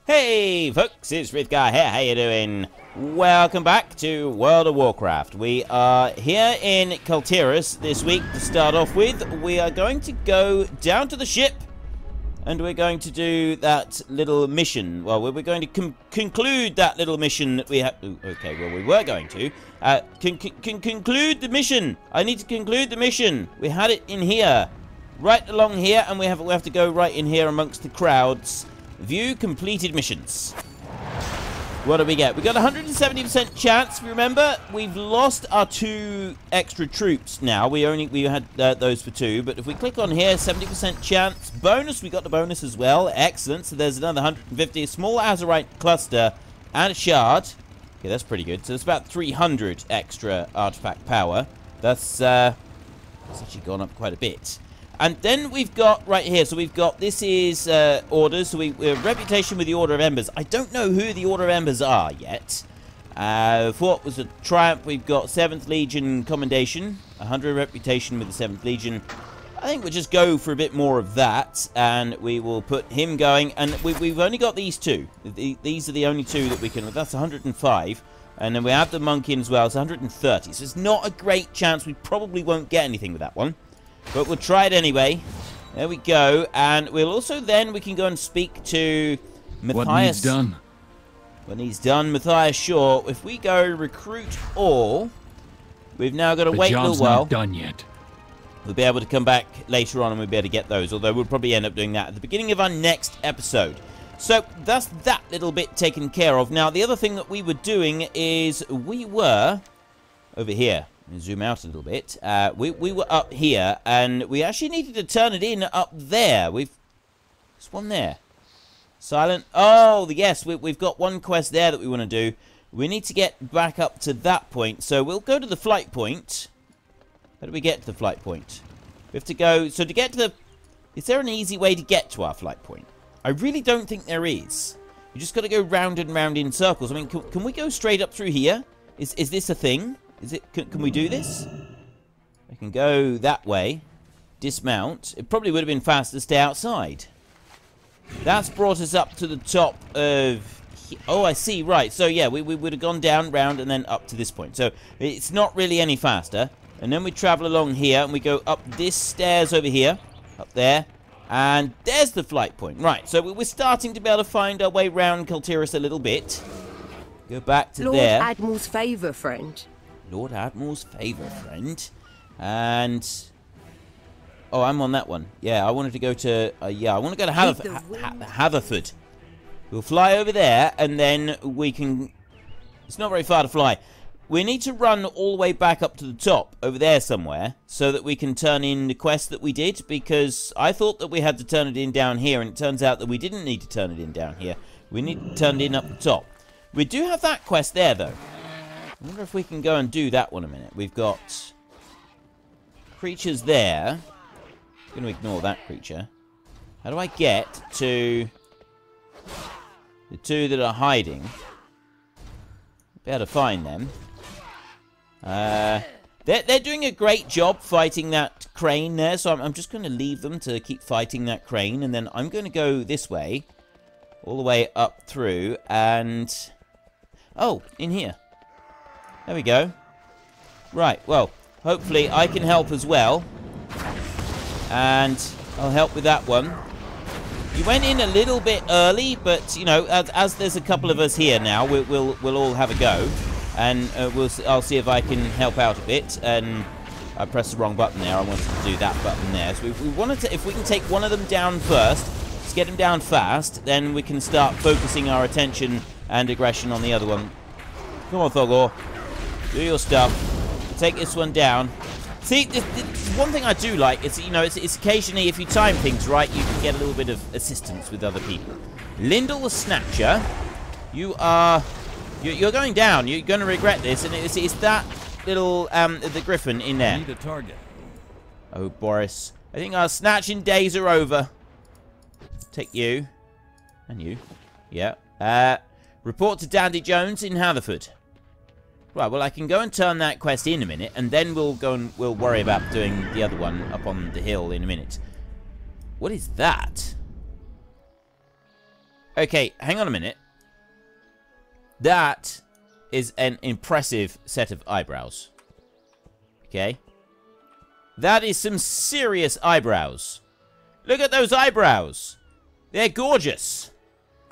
Hey folks, it's Frith Guy here, how you doing? Welcome back to World of Warcraft. We are here in Terenas this week to start off with. We are going to go down to the ship and we're going to do that little mission. Well, we're going to conclude that little mission that we have. Okay, well, we were going to. Conclude the mission. I need to conclude the mission. We had it in here. Right along here, and we have to go right in here amongst the crowds. View completed missions. What do we get? We got a 170% chance. Remember, we've lost our 2 extra troops now. We had those for 2, but if we click on here, 70% chance. Bonus, we got the bonus as well. Excellent. So there's another 150. A small Azeroth cluster and a shard. Okay, that's pretty good. So it's about 300 extra artifact power. That's actually gone up quite a bit. And then we've got right here, so we've got, this is orders, so we're reputation with the Order of Embers. I don't know who the Order of Embers are yet. Fort was a triumph. We've got 7th Legion commendation, 100 reputation with the 7th Legion. I think we'll just go for a bit more of that, and we will put him going. And we've only got these 2. These are the only 2 that we can, that's 105. And then we have the monk in as well, it's 130. So it's not a great chance. We probably won't get anything with that one. But we'll try it anyway. There we go. And we'll also then, we can go and speak to Matthias. What needs done? When he's done, Matthias Shaw. If we go recruit all, we've now got to wait a little while. Not done yet. We'll be able to come back later on and we'll be able to get those. Although we'll probably end up doing that at the beginning of our next episode. So that's that little bit taken care of. Now, the other thing that we were doing is we were over here. Zoom out a little bit. We were up here, and we actually needed to turn it in up there. There's one there. Silent. Oh, yes, we've got one quest there that we want to do. We need to get back up to that point, so we'll go to the flight point. How do we get to the flight point? We have to go, so to get to the, is there an easy way to get to our flight point? I really don't think there is. You just got to go round and round in circles. I mean, can we go straight up through here? Is this a thing? Can we do this? I can go that way. Dismount. It probably would have been faster to stay outside. That's brought us up to the top of... Oh, I see. Right. So, yeah, we would have gone down, round, and then up to this point. So, it's not really any faster. And then we travel along here, and we go up this stairs over here. Up there. And there's the flight point. Right. So, we're starting to be able to find our way around Terenas a little bit. Go back to there. Lord Admiral's favour, friend. Lord Admiral's favour, friend. And... oh, I'm on that one. Yeah, I wanted to go to... yeah, I want to go to Haverford. We'll fly over there, and then we can... It's not very far to fly. We need to run all the way back up to the top, over there somewhere, so that we can turn in the quest that we did, because I thought that we had to turn it in down here, and it turns out that we didn't need to turn it in down here. We need to turn it in up the top. We do have that quest there, though. I wonder if we can go and do that one a minute. We've got creatures there. I'm going to ignore that creature. How do I get to the 2 that are hiding? Be able to find them. They're doing a great job fighting that crane there, so I'm just going to leave them to keep fighting that crane, and then I'm going to go this way, all the way up through, and... oh, in here. There we go. Right, well, hopefully I can help as well. And I'll help with that one. You went in a little bit early, but, you know, as there's a couple of us here now, we'll all have a go. And I'll see if I can help out a bit. And I pressed the wrong button there. I wanted to do that button there. So we wanted to, if we can take one of them down first, let's get him down fast, then we can start focusing our attention and aggression on the other one. Come on, Thogor. Do your stuff. Take this one down. See, this one thing I do like is, you know, it's occasionally, if you time things right, you can get a little bit of assistance with other people. Lyndall the Snatcher, you're going down. You're going to regret this, and it's that little the Griffin in there. Need a target. Oh, Boris, I think our snatching days are over. Take you, and you, yeah. Report to Dandy Jones in Haverford. Right, well, I can go and turn that quest in a minute, and then we'll go and we'll worry about doing the other one up on the hill in a minute. What is that? Okay, hang on a minute. That is an impressive set of eyebrows. Okay. That is some serious eyebrows. Look at those eyebrows. They're gorgeous.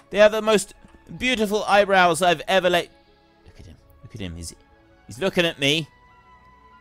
They are the most beautiful eyebrows I've ever laid. Look at him. Look at him. He's looking at me.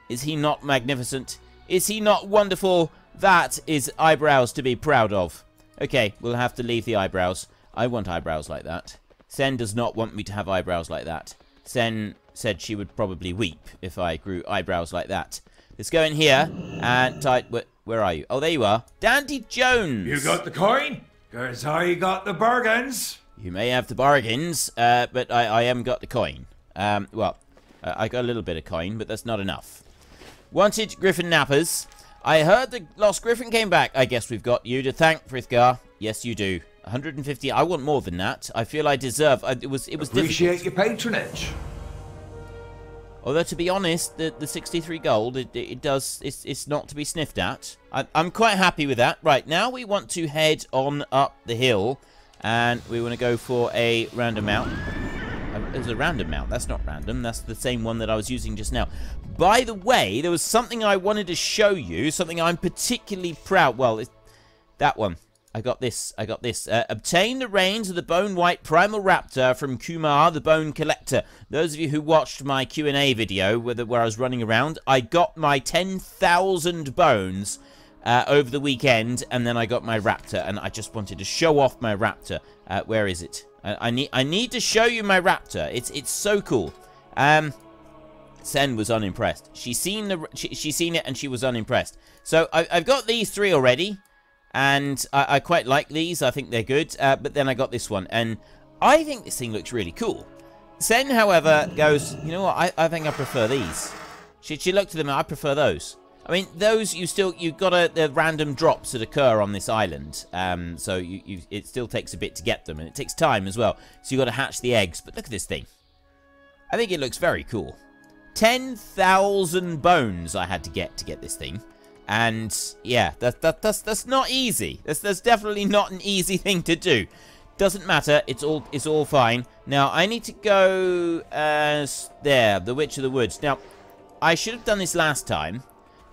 Is he not magnificent? Is he not wonderful? That is eyebrows to be proud of. Okay, we'll have to leave the eyebrows. I want eyebrows like that. Sen does not want me to have eyebrows like that. Sen said she would probably weep if I grew eyebrows like that. Let's go in here and type... Where are you? Oh, there you are. Dandy Jones! You got the coin? 'Cause I got the bargains. You may have the bargains, but I haven't got the coin. Well, I got a little bit of coin, but that's not enough. Wanted Griffin Nappers. I heard the Lost Griffin came back. I guess we've got you to thank, Frithgar. Yes, you do. 150. I want more than that. I feel I deserve. It was Appreciate difficult. your patronage. Although, to be honest, the 63 gold, it's not to be sniffed at. I'm quite happy with that. Right, now we want to head on up the hill, and we want to go for a random mount. It was a random mount. That's not random. That's the same one that I was using just now. By the way, there was something I wanted to show you, something I'm particularly proud. Well, that one. I got this. Obtain the reins of the bone white primal raptor from Kumar, the bone collector. Those of you who watched my Q&A video where I was running around, I got my 10,000 bones over the weekend, and then I got my raptor, and I just wanted to show off my raptor. Where is it? I need to show you my raptor. It's so cool. Sen was unimpressed. She's seen it and she was unimpressed. So I've got these three already. And I quite like these. I think they're good. But then I got this one. And I think this thing looks really cool. Sen, however, goes, you know what? I think I prefer these. She looked at them and I prefer those. I mean, those you've got the random drops that occur on this island. So it still takes a bit to get them. And it takes time as well. So you've got to hatch the eggs. But look at this thing. I think it looks very cool. 10,000 bones I had to get this thing. And yeah, that's not easy. That's definitely not an easy thing to do. Doesn't matter. It's all fine. Now I need to go there, the Witch of the Woods. Now I should have done this last time,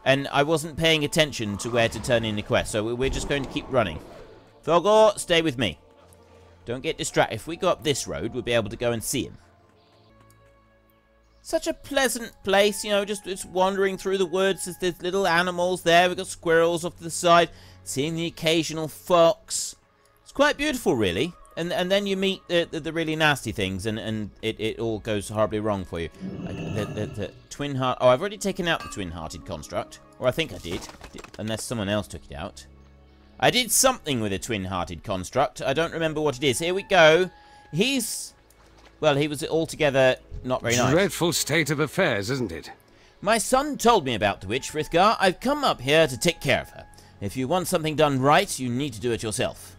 and I wasn't paying attention to where to turn in the quest. So we're just going to keep running. Thorgor, stay with me. Don't get distracted. If we go up this road, we'll be able to go and see him. Such a pleasant place, you know, just wandering through the woods. There's little animals there. We've got squirrels off to the side. Seeing the occasional fox. It's quite beautiful, really. And then you meet the really nasty things, and it all goes horribly wrong for you. The twin heart... Oh, I've already taken out the twin-hearted construct. Or I think I did. Unless someone else took it out. I did something with a twin-hearted construct. I don't remember what it is. Here we go. Well, he was altogether not very nice. Dreadful state of affairs, isn't it? My son told me about the witch, Frithgar. I've come up here to take care of her. If you want something done right, you need to do it yourself.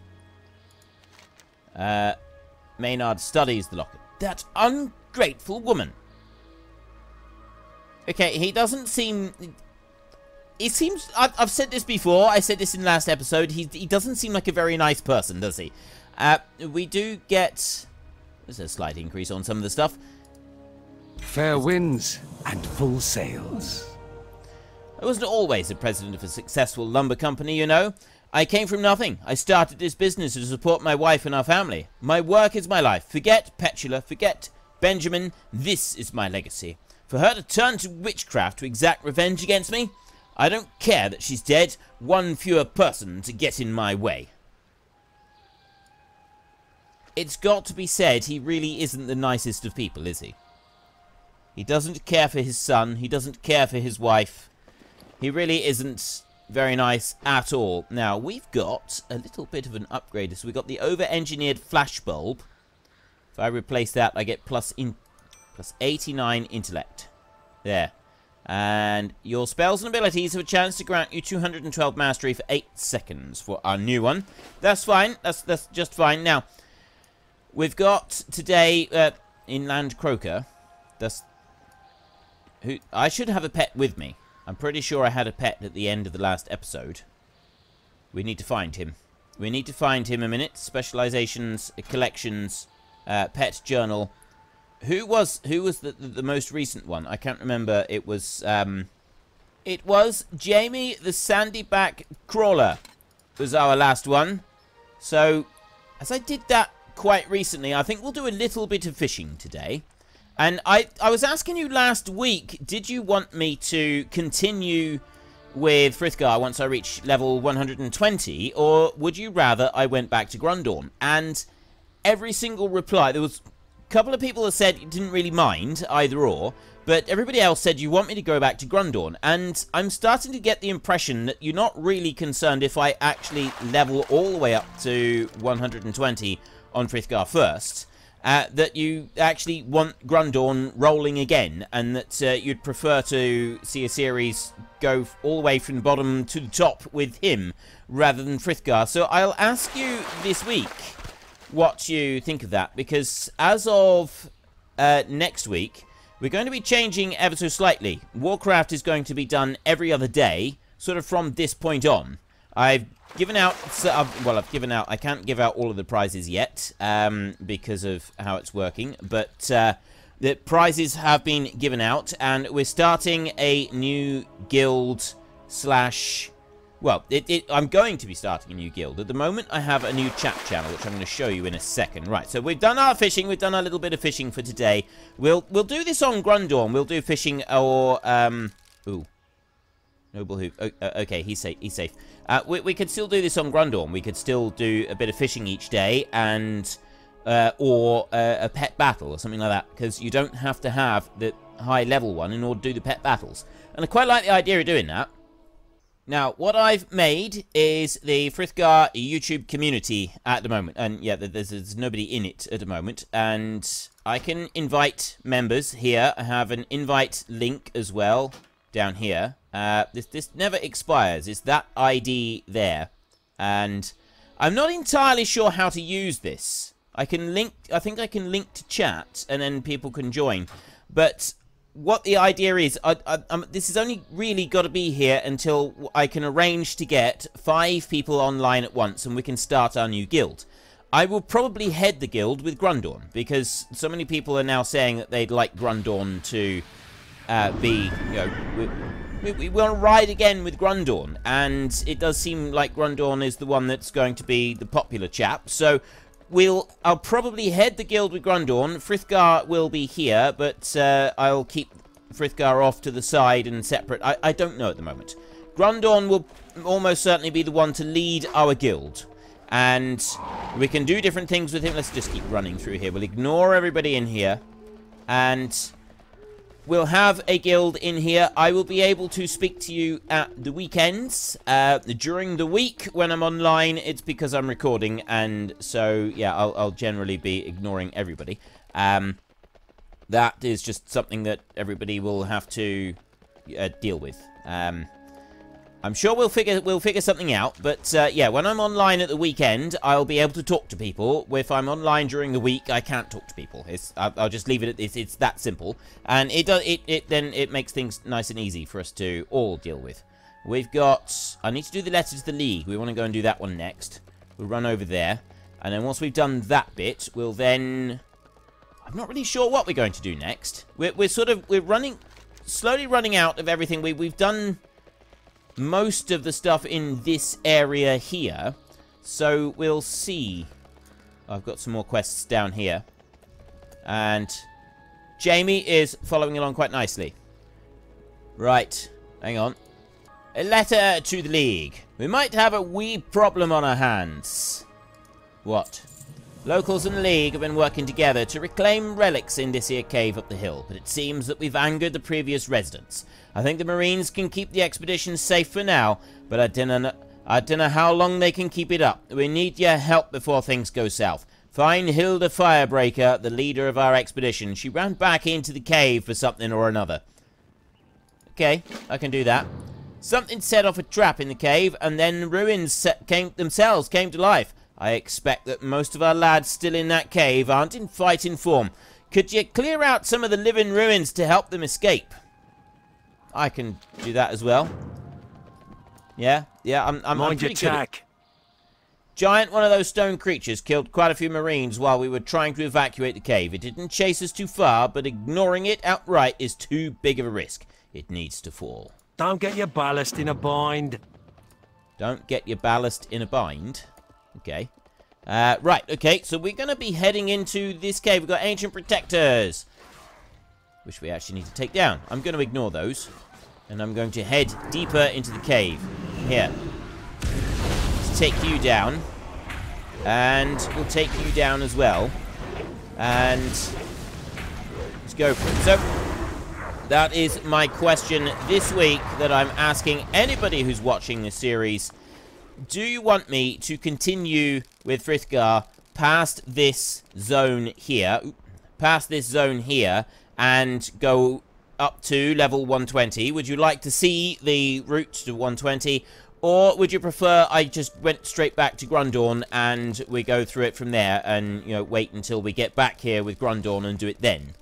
Maynard studies the locket. That ungrateful woman. Okay, he doesn't seem... It seems... I've said this before. I said this in the last episode. He doesn't seem like a very nice person, does he? We do get... There's a slight increase on some of the stuff. Fair winds and full sails. I wasn't always the president of a successful lumber company, you know. I came from nothing. I started this business to support my wife and our family. My work is my life. Forget Petula, forget Benjamin. This is my legacy. For her to turn to witchcraft to exact revenge against me, I don't care that she's dead. One fewer person to get in my way. It's got to be said, he really isn't the nicest of people, is he? He doesn't care for his son. He doesn't care for his wife. He really isn't very nice at all. Now, we've got a little bit of an upgrade. So we've got the over-engineered flash bulb. If I replace that, I get plus 89 intellect. There. And your spells and abilities have a chance to grant you 212 mastery for 8 seconds for our new one. That's fine. That's just fine. Now... We've got today Inland Croaker. I should have a pet with me. I'm pretty sure I had a pet at the end of the last episode. We need to find him. We need to find him a minute. Specializations, collections, pet journal. Who was the most recent one? I can't remember. It was Jamie the Sandyback Crawler was our last one. So, as I did that quite recently, I think we'll do a little bit of fishing today. And I was asking you last week, did you want me to continue with Frithgar once I reach level 120, or would you rather I went back to Grundorn? And every single reply, there was a couple of people that said you didn't really mind either or, but everybody else said you want me to go back to Grundorn, and I'm starting to get the impression that you're not really concerned if I actually level all the way up to 120 on Frithgar first. That you actually want Grundorn rolling again, and that you'd prefer to see a series go all the way from the bottom to the top with him, rather than Frithgar. So I'll ask you this week what you think of that, because as of next week, we're going to be changing ever so slightly. Warcraft is going to be done every other day, sort of from this point on. I've given out, I can't give out all of the prizes yet, because of how it's working, but the prizes have been given out, and we're starting a new guild slash, well, I'm going to be starting a new guild. At the moment, I have a new chat channel, which I'm going to show you in a second. Right, so we've done our fishing, we've done a little bit of fishing for today. We'll do this on Grundorn, we'll do fishing, or, ooh. Noble Hoop. Oh, okay, he's safe. We could still do this on Grundorn. We could still do a bit of fishing each day, and or a pet battle or something like that, because you don't have to have the high level one in order to do the pet battles. And I quite like the idea of doing that. Now, what I've made is the Frithgar YouTube community at the moment, and yeah, there's nobody in it at the moment, and I can invite members here. I have an invite link as well down here. This never expires. It's that ID there. And I'm not entirely sure how to use this. I think I can link to chat, and then people can join. But what the idea is, this has only really got to be here until I can arrange to get 5 people online at once, and we can start our new guild. I will probably head the guild with Grundorn, because so many people are now saying that they'd like Grundorn to be, you know, we want to ride again with Grundorn, and it does seem like Grundorn is the one that's going to be the popular chap. So I'll probably head the guild with Grundorn. Frithgar will be here, but I'll keep Frithgar off to the side and separate. I don't know at the moment. Grundorn will almost certainly be the one to lead our guild, and we can do different things with him. Let's just keep running through here. We'll ignore everybody in here, and we'll have a guild in here. I will be able to speak to you at the weekends. During the week, when I'm online, it's because I'm recording, and so, yeah, I'll generally be ignoring everybody. That is just something that everybody will have to deal with. I'm sure we'll figure something out, but yeah, when I'm online at the weekend, I'll be able to talk to people. If I'm online during the week, I can't talk to people. I'll just leave it at this. It's that simple, and then it makes things nice and easy for us to all deal with. We've got. I need to do the letter to the League. We want to go and do that one next. We'll run over there, and then once we've done that bit, we'll then. I'm not really sure what we're going to do next. We're slowly running out of everything. We've done most of the stuff in this area here, so we'll see. I've got some more quests down here, and Jamie is following along quite nicely. Right, hang on. A letter to the League. We might have a wee problem on our hands. What? Locals and the League have been working together to reclaim relics in this here cave up the hill, but it seems that we've angered the previous residents. I think the Marines can keep the expedition safe for now, but I dunno how long they can keep it up. We need your help before things go south. Find Hilda Firebreaker, the leader of our expedition. She ran back into the cave for something or another. Okay, I can do that. Something set off a trap in the cave, and then the ruins came to life. I expect that most of our lads still in that cave aren't in fighting form. Could you clear out some of the living ruins to help them escape? I can do that as well. Yeah, I'm Mind pretty your good tack. Giant one of those stone creatures killed quite a few marines while we were trying to evacuate the cave. It didn't chase us too far, but ignoring it outright is too big of a risk. It needs to fall. Don't get your ballast in a bind. Don't get your ballast in a bind. Okay. Right, okay, so we're going to be heading into this cave. We've got ancient protectors, which we actually need to take down. I'm going to ignore those, and I'm going to head deeper into the cave. Here. Let's take you down, and we'll take you down as well. And let's go for it. So, that is my question this week that I'm asking anybody who's watching this series. Do you want me to continue with Frithgar past this zone here, and go up to level 120? Would you like to see the route to 120, or would you prefer I just went straight back to Grundorn and we go through it from there and, you know, wait until we get back here with Grundorn and do it then?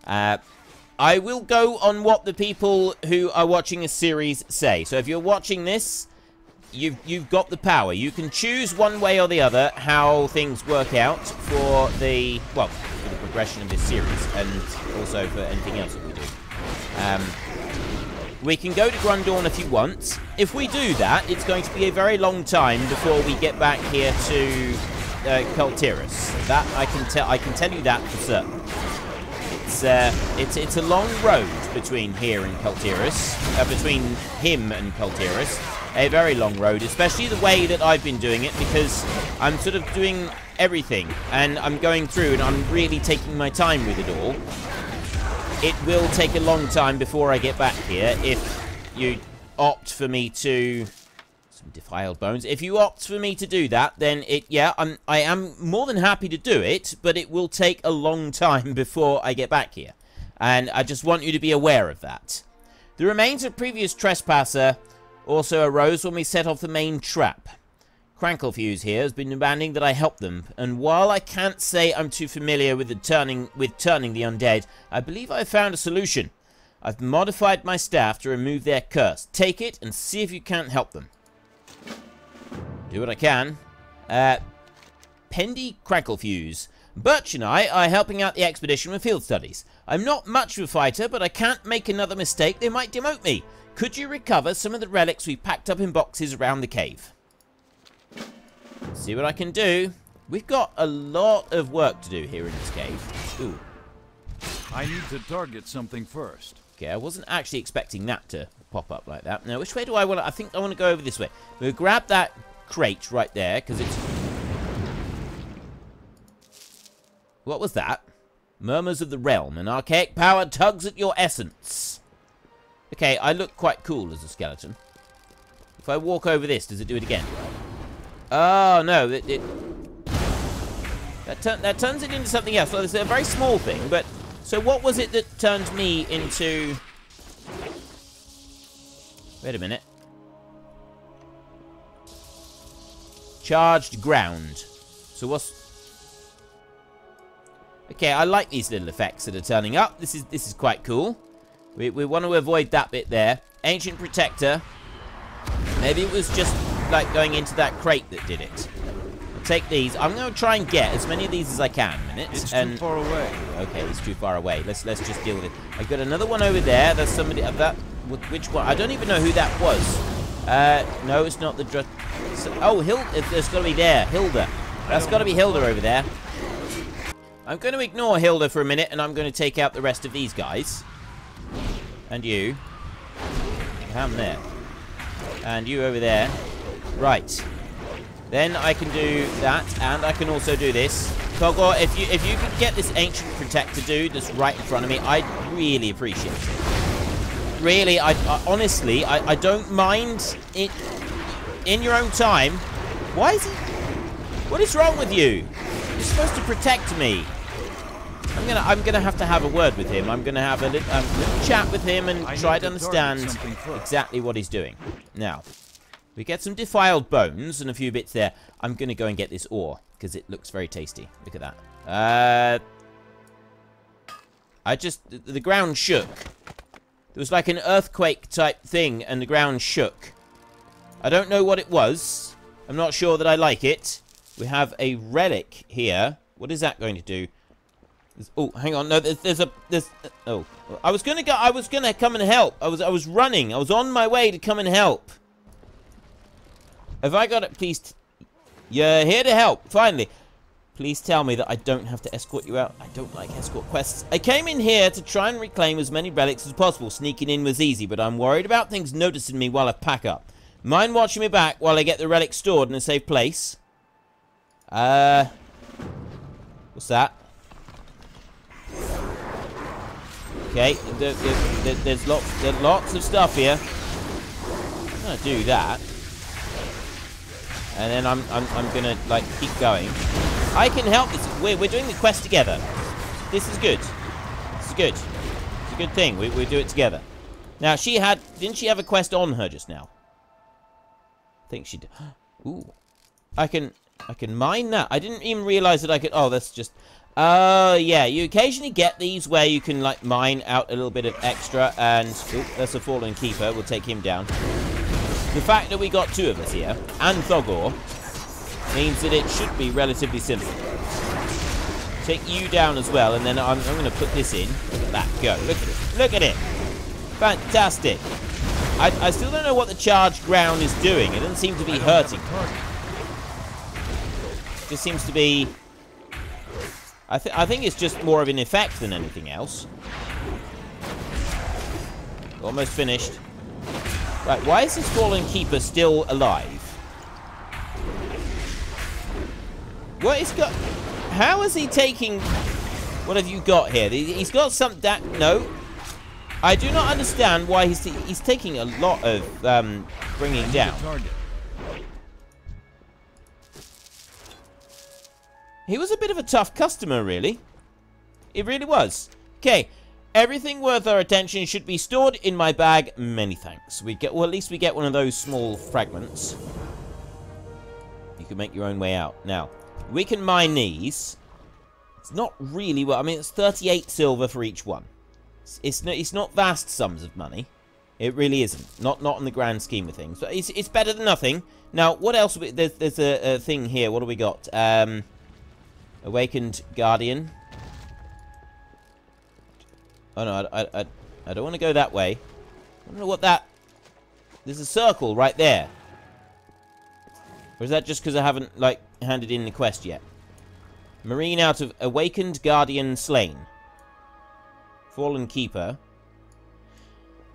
I will go on what the people who are watching this series say. So if you're watching this, you've got the power. You can choose one way or the other how things work out for the, well, for the progression of this series, and also for anything else that we do. We can go to Grundorn if you want. If we do that, it's going to be a very long time before we get back here to Kultiras. That I can tell you that for certain. It's a long road between here and Kultiras, between him and Kultiras. A very long road, especially the way that I've been doing it, because I'm sort of doing everything, and I'm going through, and I'm really taking my time with it all. It will take a long time before I get back here, if you opt for me to... Some defiled bones. If you opt for me to do that, then I am more than happy to do it, but it will take a long time before I get back here. And I just want you to be aware of that. The remains of previous trespasser also arose when we set off the main trap. Cranklefuse here has been demanding that I help them, and while I can't say I'm too familiar with turning the undead, I believe I've found a solution. I've modified my staff to remove their curse. Take it and see if you can't help them. Do what I can. Pendy Cranklefuse. Birch and I are helping out the expedition with field studies. I'm not much of a fighter, but I can't make another mistake. They might demote me. Could you recover some of the relics we packed up in boxes around the cave? See what I can do. We've got a lot of work to do here in this cave. Ooh. I need to target something first. Okay, I wasn't actually expecting that to pop up like that. Now, which way do I want to... I think I want to go over this way. We'll grab that crate right there, because it's... What was that? Murmurs of the Realm. An archaic power tugs at your essence. Okay, I look quite cool as a skeleton. If I walk over this, does it do it again? Oh, no. That turns it into something else. Well, it's a very small thing, but... So what was it that turned me into... Wait a minute. Charged ground. So what's... Okay, I like these little effects that are turning up. This is quite cool. We want to avoid that bit there. Ancient Protector. Maybe it was just like going into that crate that did it. I'll take these. I'm going to try and get as many of these as I can. It's too far away. Okay, it's too far away. Let's just deal with it. I got another one over there. There's somebody of that. Which one? I don't even know who that was. No, it's not the... Oh, there's got to be there. Hilda. That's got to be Hilda over there. I'm going to ignore Hilda for a minute, and I'm going to take out the rest of these guys. And you. Ham there. And you over there. Right. Then I can do that, and I can also do this. Kogor, if you could get this Ancient Protector dude that's right in front of me, I'd really appreciate it. Really, honestly, I don't mind it in your own time. Why is he... What is wrong with you? You're supposed to protect me. I'm gonna have to have a word with him. I'm gonna have a little chat with him and try to understand exactly what he's doing. Now, we get some defiled bones and a few bits there. I'm gonna go and get this ore because it looks very tasty. Look at that. The ground shook. There was like an earthquake type thing and the ground shook. I don't know what it was. I'm not sure that I like it. We have a relic here. What is that going to do? Oh, hang on. No, oh, I was gonna come and help. I was running. I was on my way to come and help. Have I got it? Please. You're here to help. Finally. Please tell me that I don't have to escort you out. I don't like escort quests. I came in here to try and reclaim as many relics as possible. Sneaking in was easy, but I'm worried about things noticing me while I pack up. Mind watching me back while I get the relics stored in a safe place? What's that? Okay, there's lots of stuff here. I'm gonna do that, and then I'm gonna like keep going. I can help this. We're doing the quest together. This is good. This is good. It's a good thing. We do it together. Now didn't she have a quest on her just now? I think she did. Ooh, I can mine that. I didn't even realize that I could. Oh, that's just. Yeah, you occasionally get these where you can, like, mine out a little bit of extra, and... Oh, that's a fallen keeper. We'll take him down. The fact that we got 2 of us here, and Thogor, means that it should be relatively simple. Take you down as well, and then I'm going to put this in. Look at that. Go. Look at it. Look at it. Fantastic. I still don't know what the charged ground is doing. It doesn't seem to be hurting. It just seems to be... I think it's just more of an effect than anything else. Almost finished. Right, why is this fallen keeper still alive? What is got... How is he taking... What have you got here? He's got some... No. I do not understand why he's taking a lot of bringing down. He was a bit of a tough customer, really. It really was. Okay, everything worth our attention should be stored in my bag. Many thanks. Well, at least we get one of those small fragments. You can make your own way out. Now, we can mine these. It's not really well. I mean, it's 38 silver for each one. It's not vast sums of money. It really isn't. Not in the grand scheme of things. But it's better than nothing. Now, what else? There's a thing here. What do we got? Awakened Guardian. Oh no, I don't want to go that way. I don't know what that... There's a circle right there. Or is that just because I haven't, like, handed in the quest yet? Marine out of Awakened Guardian slain. Fallen Keeper.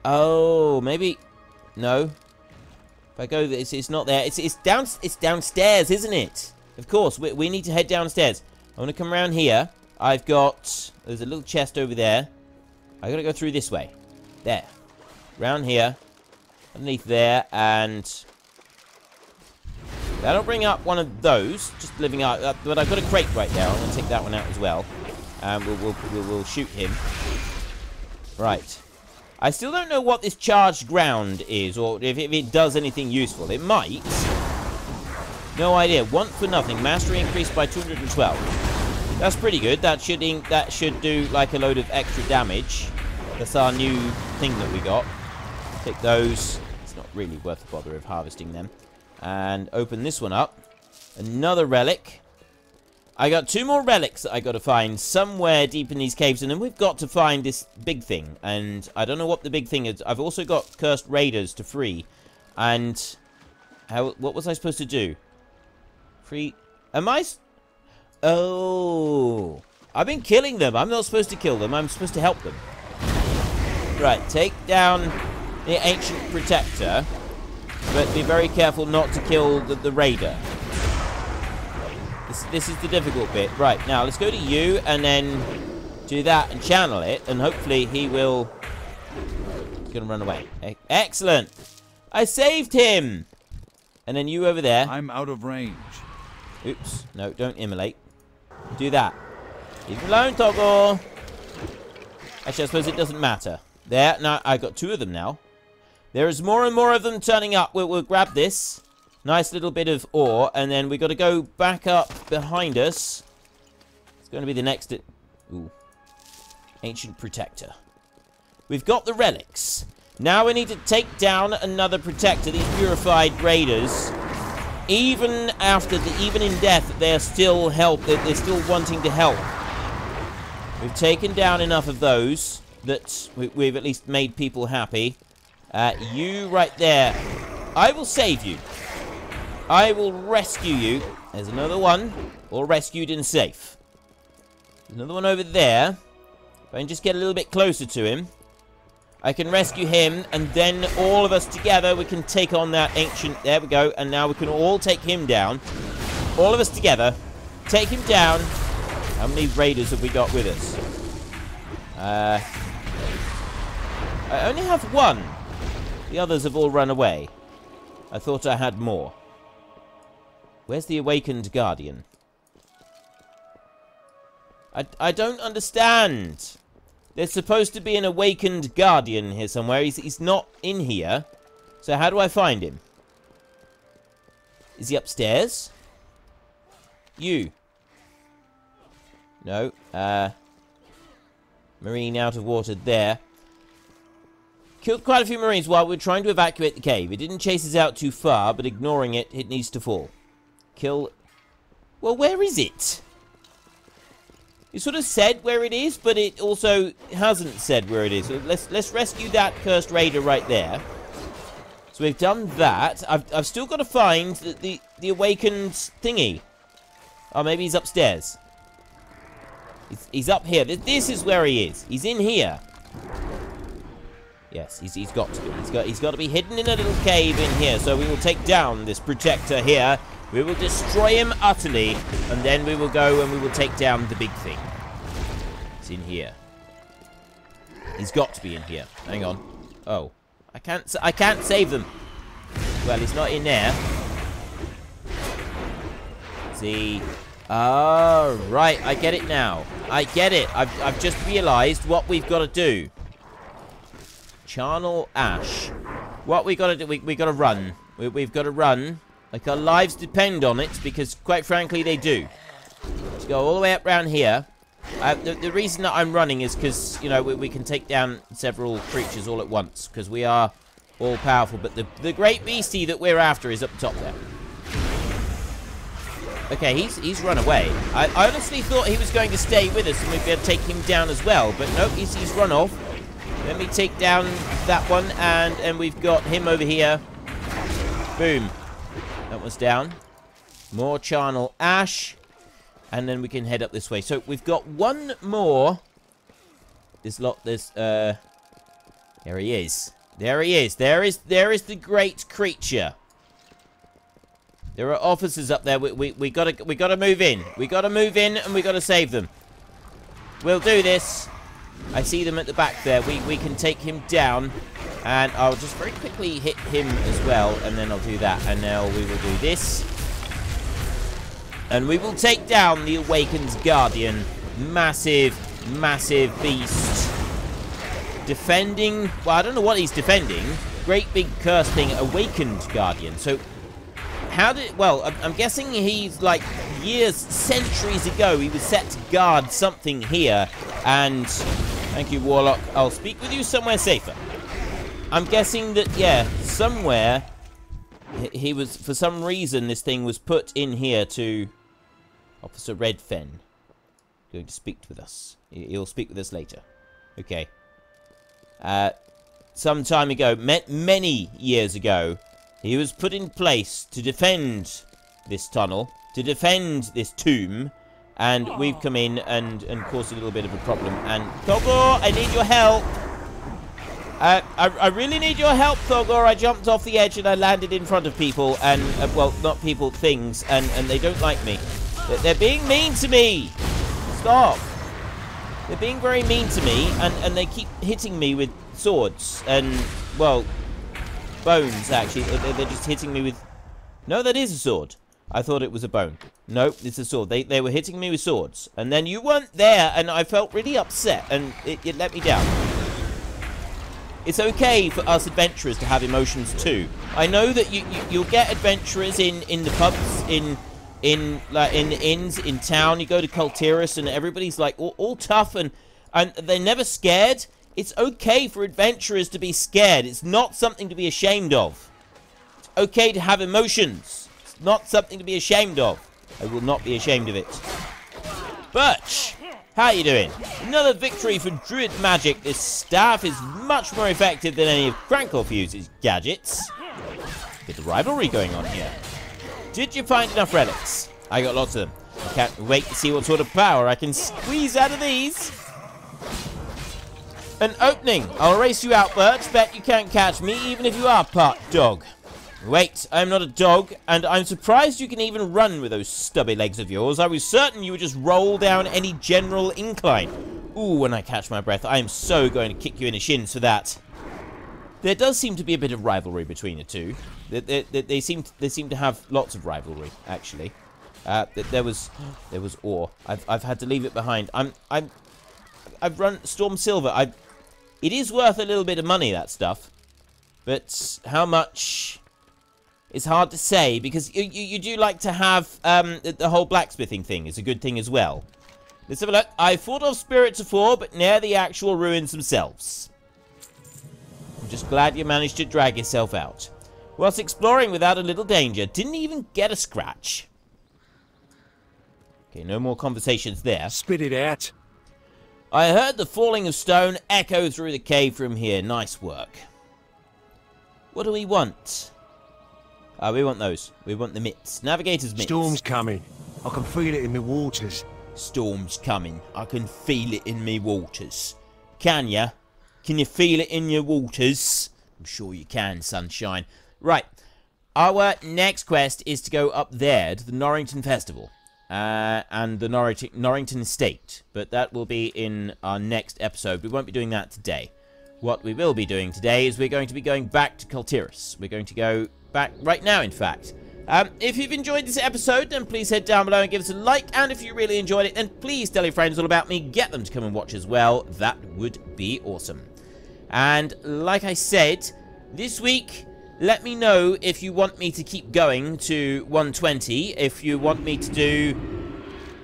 Oh, maybe... No. If I go... It's not there. It's downstairs, isn't it? Of course, we need to head downstairs. I want to come around here. I've got... There's a little chest over there. I gotta go through this way. There. Round here. Underneath there. And... That'll bring up one of those. Just living out... but I've got a crate right there. I'm gonna take that one out as well. And we'll shoot him. Right. I still don't know what this charged ground is. Or if it does anything useful. It might. No idea. Want for nothing. Mastery increased by 212. That's pretty good. That should do like a load of extra damage. That's our new thing that we got. Take those. It's not really worth the bother of harvesting them. And open this one up. Another relic. I got 2 more relics that I got to find somewhere deep in these caves. And then we've got to find this big thing. And I don't know what the big thing is. I've also got cursed raiders to free. And what was I supposed to do? Free... Am I... Oh... I've been killing them. I'm not supposed to kill them. I'm supposed to help them. Right, take down the Ancient Protector. But be very careful not to kill the Raider. This is the difficult bit. Right, now let's go to you and then do that and channel it. And hopefully he will... He's going to run away. Excellent! I saved him! And then you over there. I'm out of range. Oops. No, don't immolate. Do that. Leave him alone, Toggle. Actually, I suppose it doesn't matter. There. Now, I've got 2 of them now. There is more and more of them turning up. We'll grab this. Nice little bit of ore. And then we've got to go back up behind us. It's going to be the next... Ooh. Ancient Protector. We've got the relics. Now we need to take down another Protector. These purified raiders even in death, they're still they're still wanting to help. We've taken down enough of those that we've at least made people happy. You right there, I will save you. I will rescue you. There's another one, all rescued and safe. There's another one over there. If I can just get a little bit closer to him, I can rescue him, and then all of us together, we can take on that ancient... There we go, and now we can all take him down. All of us together, take him down. How many raiders have we got with us? I only have one. The others have all run away. I thought I had more. Where's the awakened guardian? I don't understand. There's supposed to be an awakened guardian here somewhere. He's not in here. So how do I find him? Is he upstairs? You. No. Marine out of water there. Killed quite a few marines while we were trying to evacuate the cave. It didn't chase us out too far, but ignoring it, it needs to fall. Kill... Well, where is it? It sort of said where it is, but it also hasn't said where it is. So let's rescue that cursed raider right there. So we've done that. I've still got to find the awakened thingy. Oh, maybe he's upstairs. He's up here. This is where he is. He's in here. Yes, he's got to be. He's got to be hidden in a little cave in here. So we will take down this protector here. We will destroy him utterly, and then we will go and we will take down the big thing. It's in here. He's got to be in here. Hang on. Oh, I can't save them. Well, he's not in there. See. Oh, right. I get it now. I get it. I've just realised what we've got to do. Charnel Ash. What we got to do? We got to run. We've got to run. Like, our lives depend on it, because, quite frankly, they do. Let's go all the way up around here. The reason that I'm running is because, you know, we can take down several creatures all at once, because we are all-powerful. But the great beastie that we're after is up top there. Okay, he's run away. I honestly thought he was going to stay with us, and we'd be able to take him down as well. But nope, he's run off. Let me take down that one, and we've got him over here. Boom. That one's down. More charnel ash. And then we can head up this way. So we've got one more. There he is. There he is. There is the great creature. There are officers up there. We gotta move in. We gotta move in, and we gotta save them. We'll do this. I see them at the back there. We can take him down. And I'll just very quickly hit him as well, and then I'll do that. And now we will do this. And we will take down the Awakened Guardian. Massive, massive beast. Defending... Well, I don't know what he's defending. Great big curse thing, Awakened Guardian. So, how did... Well, I'm guessing he's, like, years, centuries ago, he was set to guard something here. And... Thank you, Warlock. I'll speak with you somewhere safer. I'm guessing that, yeah, somewhere he was, for some reason, this thing was put in here to Officer Redfen. Going to speak with us. He'll speak with us later. Okay. Some time ago, many years ago, he was put in place to defend this tunnel, to defend this tomb, and we've come in and caused a little bit of a problem. And, Thogor, I need your help! I really need your help, Thogor. I jumped off the edge and I landed in front of people and, well, not people, things, and they don't like me. They're being mean to me! Stop! They're being very mean to me, and they keep hitting me with swords and, well, bones, actually. They're just hitting me with... No, that is a sword. I thought it was a bone. Nope, it's a sword. They were hitting me with swords. And then you weren't there, and I felt really upset, and it let me down. It's okay for us adventurers to have emotions too. I know that you'll get adventurers in the pubs, in the inns, in town. You go to Kultiris and everybody's like all tough and they're never scared. It's okay for adventurers to be scared. It's not something to be ashamed of. It's okay to have emotions. It's not something to be ashamed of. I will not be ashamed of it. Birch, how you doing? Another victory for Druid Magic. This staff is much more effective than any of Crankorfuse's gadgets. Bit of rivalry going on here. Did you find enough relics? I got lots of them. I can't wait to see what sort of power I can squeeze out of these. An opening. I'll race you out, Birch. Bet you can't catch me, even if you are part dog. Wait, I'm not a dog, and I'm surprised you can even run with those stubby legs of yours. I was certain you would just roll down any general incline. Ooh, when I catch my breath, I am so going to kick you in the shins for that. There does seem to be a bit of rivalry between the two. They seem to have lots of rivalry, actually. There was ore. I've had to leave it behind. I've run Storm Silver. It is worth a little bit of money, that stuff, but how much? It's hard to say, because you do like to have the whole blacksmithing thing is a good thing as well. Let's have a look. I fought off spirits before, but near the actual ruins themselves. I'm just glad you managed to drag yourself out. Whilst exploring without a little danger, didn't even get a scratch. Okay, no more conversations there. Spit it out. I heard the falling of stone echo through the cave from here. Nice work. What do we want? We want those. We want the mitts. Navigator's mitts. Storm's coming. I can feel it in my waters. Storm's coming. I can feel it in me waters. Can ya? Can you feel it in your waters? I'm sure you can, sunshine. Right. Our next quest is to go up there to the Norrington Festival. And the Norrington Estate. But that will be in our next episode. We won't be doing that today. What we will be doing today is we're going to be going back to Kultiras. We're going to go back right now, in fact. If you've enjoyed this episode, then please head down below and give us a like. And if you really enjoyed it, then please tell your friends all about me. Get them to come and watch as well. That would be awesome. And like I said, this week, let me know if you want me to keep going to 120. If you want me to do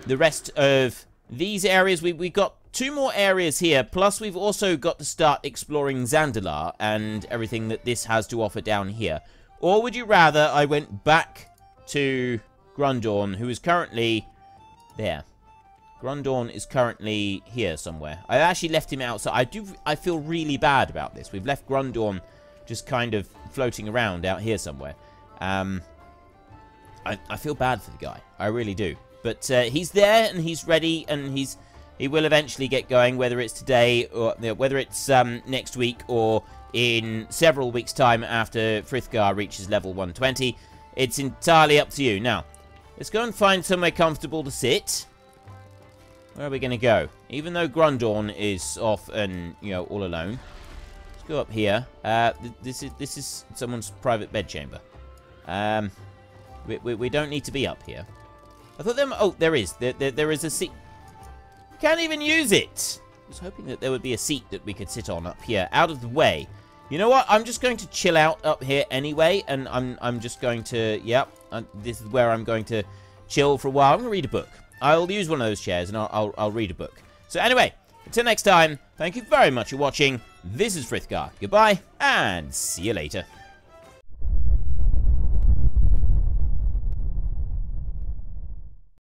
the rest of these areas. We've got 2 more areas here. Plus, we've also got to start exploring Zandalar and everything that this has to offer down here. Or would you rather I went back to Grundorn, who is currently there? Grundorn is currently here somewhere. I actually left him outside. I feel really bad about this. We've left Grundorn just kind of floating around out here somewhere. I feel bad for the guy. I really do. But he's there and he's ready and he will eventually get going, whether it's today or whether it's next week or in several weeks' time after Frithgar reaches level 120. It's entirely up to you. Now, let's go and find somewhere comfortable to sit. Where are we going to go? Even though Grundorn is off and, all alone. Let's go up here. This is someone's private bedchamber. We don't need to be up here. I thought there is. There is a seat. Can't even use it. I was hoping that there would be a seat that we could sit on up here, out of the way. You know what? I'm just going to chill out up here anyway, and I'm just going to, this is where I'm going to chill for a while. I'm going to read a book. I'll use one of those chairs, and I'll read a book. So anyway, until next time, thank you very much for watching. This is Frithgar. Goodbye, and see you later.